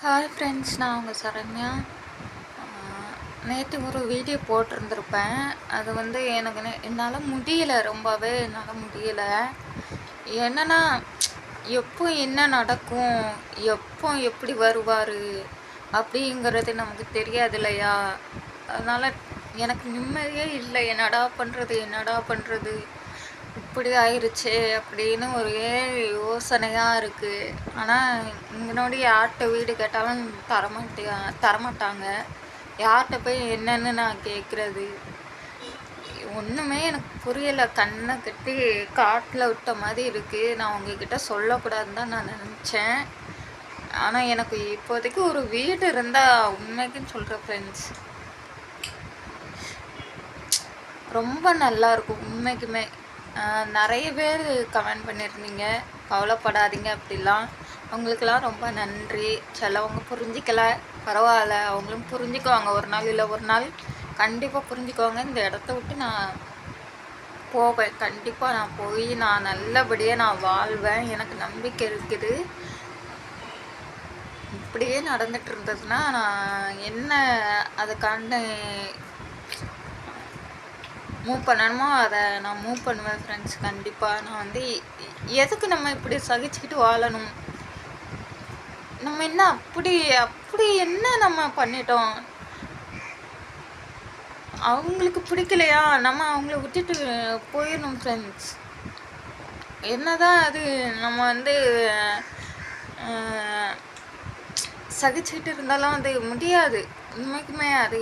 Hi friends, நான் உங்கள் சரண்யா. நேற்று ஒரு வீடியோ போட்டிருந்துருப்பேன். அது எனக்கு என்னால் முடியலை, ரொம்பவே என்னால் முடியலை. என்னென்னா, எப்போ என்ன நடக்கும், எப்போ எப்படி வருவார் அப்படிங்கிறது நமக்கு தெரியாது இல்லையா? அதனால் எனக்கு நிம்மதியே இல்லை. என்னடா பண்ணுறது இப்படி ஆயிடுச்சே அப்படின்னு ஒரே யோசனையாக இருக்குது. ஆனால் இங்கனோடு யார்கிட்ட வீடு கேட்டாலும் தரமாட்டாங்க. யார்கிட்ட போய் என்னன்னு நான் கேட்குறது? ஒன்றுமே எனக்கு புரியலை. கண்ணை கட்டி காட்டில் விட்ட மாதிரி இருக்குது. நான் உங்ககிட்ட சொல்லக்கூடாதுன்னு தான் நான் நினச்சேன். ஆனால் எனக்கு இப்போதைக்கு ஒரு வீடு இருந்தால் உண்மைக்குன்னு சொல்கிறேன் ஃப்ரெண்ட்ஸ், ரொம்ப நல்லாயிருக்கும் உண்மைக்குமே. நிறைய பேர் கமெண்ட் பண்ணியிருந்தீங்க, கவலைப்படாதீங்க அப்படிலாம். அவங்களுக்கெல்லாம் ரொம்ப நன்றி. சிலவங்க புரிஞ்சிக்கல, பரவாயில்ல, அவங்களும் புரிஞ்சுக்குவாங்க. ஒரு நாள் இல்லை ஒரு நாள் கண்டிப்பாக புரிஞ்சுக்குவாங்க. இந்த இடத்த விட்டு நான் போவேன். கண்டிப்பாக நான் போய் நான் நல்லபடியாக நான் வாழ்வேன். எனக்கு நம்பிக்கை இருக்குது. இப்படியே நடந்துட்டு இருந்ததுன்னா நான் என்ன அதுக்காண்ட மூவ் பண்ணணுமோ அதை நான் மூவ் பண்ணுவேன் ஃப்ரெண்ட்ஸ். கண்டிப்பாக நான் எதுக்கு நம்ம இப்படி சகிச்சுக்கிட்டு வாழணும்? நம்ம என்ன அப்படி அப்படி என்ன நம்ம பண்ணிட்டோம்? அவங்களுக்கு பிடிக்கலையா, நம்ம அவங்கள விட்டுட்டு போயிடணும் ஃப்ரெண்ட்ஸ். என்னதான் அது நம்ம சகிச்சுக்கிட்டு இருந்தாலும் முடியாது உண்மைக்குமே. அது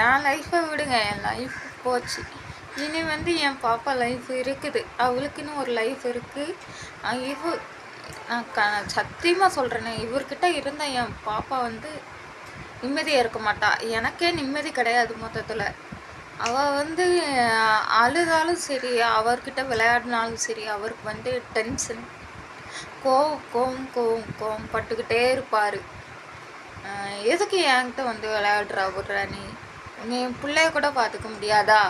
என் லைஃப்பை விடுங்க, என் லைஃப் போச்சு. இனி என் பாப்பா லைஃப் இருக்குது, அவளுக்குன்னு ஒரு லைஃப் இருக்குது. நான் சத்தியமாக சொல்கிறேனே, இவர்கிட்ட இருந்த என் பாப்பா நிம்மதியாக இருக்க மாட்டா. எனக்கே நிம்மதி கிடையாது மொத்தத்தில். அவள் அழுதாலும் சரி, அவர்கிட்ட விளையாடினாலும் சரி, அவருக்கு டென்ஷன், கோவம் பட்டுக்கிட்டே இருப்பார். எதுக்கு என்கிட்ட விளையாடுறா விட்றா? நீ பிள்ளைய கூட பார்த்துக்க முடியாதா?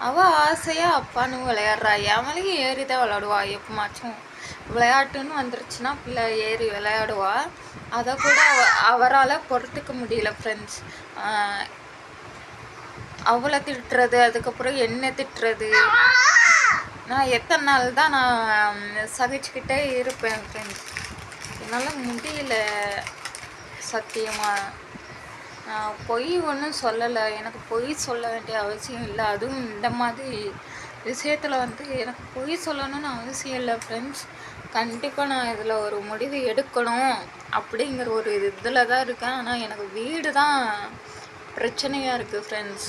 அவள் ஆசையாக அப்பான்னு விளையாடுறா. என் மேலேயும் ஏறி தான் விளையாடுவா. எப்போமாச்சும் விளையாட்டுன்னு வந்துருச்சுன்னா பிள்ளை ஏறி விளையாடுவா. அதை கூட அவரால் பொறுத்துக்க முடியல ஃப்ரெண்ட்ஸ். அவளை திட்டுறது, அதுக்கப்புறம் என்ன திட்டுறது, நான் எத்தனை நாள் தான் நான் சகிச்சுக்கிட்டே இருப்பேன் ஃப்ரெண்ட்ஸ். என்னால் முடியல சத்தியமாக. நான் பொய் ஒன்றும் சொல்லலை, எனக்கு பொய் சொல்ல வேண்டிய அவசியம் இல்லை. அதுவும் இந்த மாதிரி விஷயத்தில் எனக்கு பொய் சொல்லணும்னு அவசியம் இல்லை ஃப்ரெண்ட்ஸ். கண்டிப்பாக நான் இதில் ஒரு முடிவு எடுக்கணும் அப்படிங்கிற ஒரு இதில் தான் இருக்கேன். ஆனால் எனக்கு வீடு தான் பிரச்சனையாக இருக்குது ஃப்ரெண்ட்ஸ்.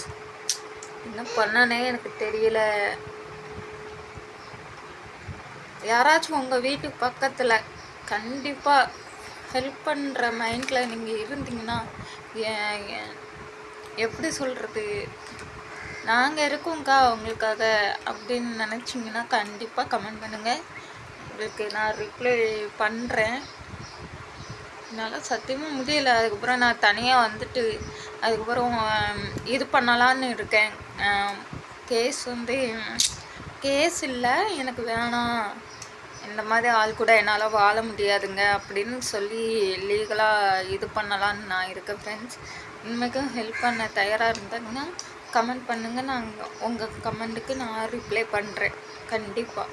என்ன பண்ணனே எனக்கு தெரியல. யாராச்சும் உங்கள் வீட்டுக்கு பக்கத்தில் கண்டிப்பாக ஹெல்ப் பண்ணுற மைண்டில் நீங்கள் இருந்தீங்கன்னா, எப்படி சொல்கிறது, நாங்கள் இருக்கோங்க்கா உங்களுக்காக அப்படின்னு நினச்சிங்கன்னா கண்டிப்பாக கமெண்ட் பண்ணுங்கள். உங்களுக்கு நான் ரிப்ளை பண்ணுறேன். என்னால் சத்தியமாக முடியலை. அதுக்கப்புறம் நான் தனியாக அதுக்கப்புறம் இது பண்ணலான்னு இருக்கேன். கேஸ் இல்லை, எனக்கு வேணாம், இந்த மாதிரி ஆள் கூட என்னால் வாழ முடியாதுங்க அப்படின்னு சொல்லி லீகலாக இது பண்ணலான்னு நான் இருக்கேன் ஃப்ரெண்ட்ஸ். உண்மைக்கும் ஹெல்ப் பண்ண தயாராக இருந்தாங்கன்னா கமெண்ட் பண்ணுங்கள். உங்கள் கமெண்ட்டுக்கு நான் ரிப்ளை பண்ணுறேன் கண்டிப்பாக.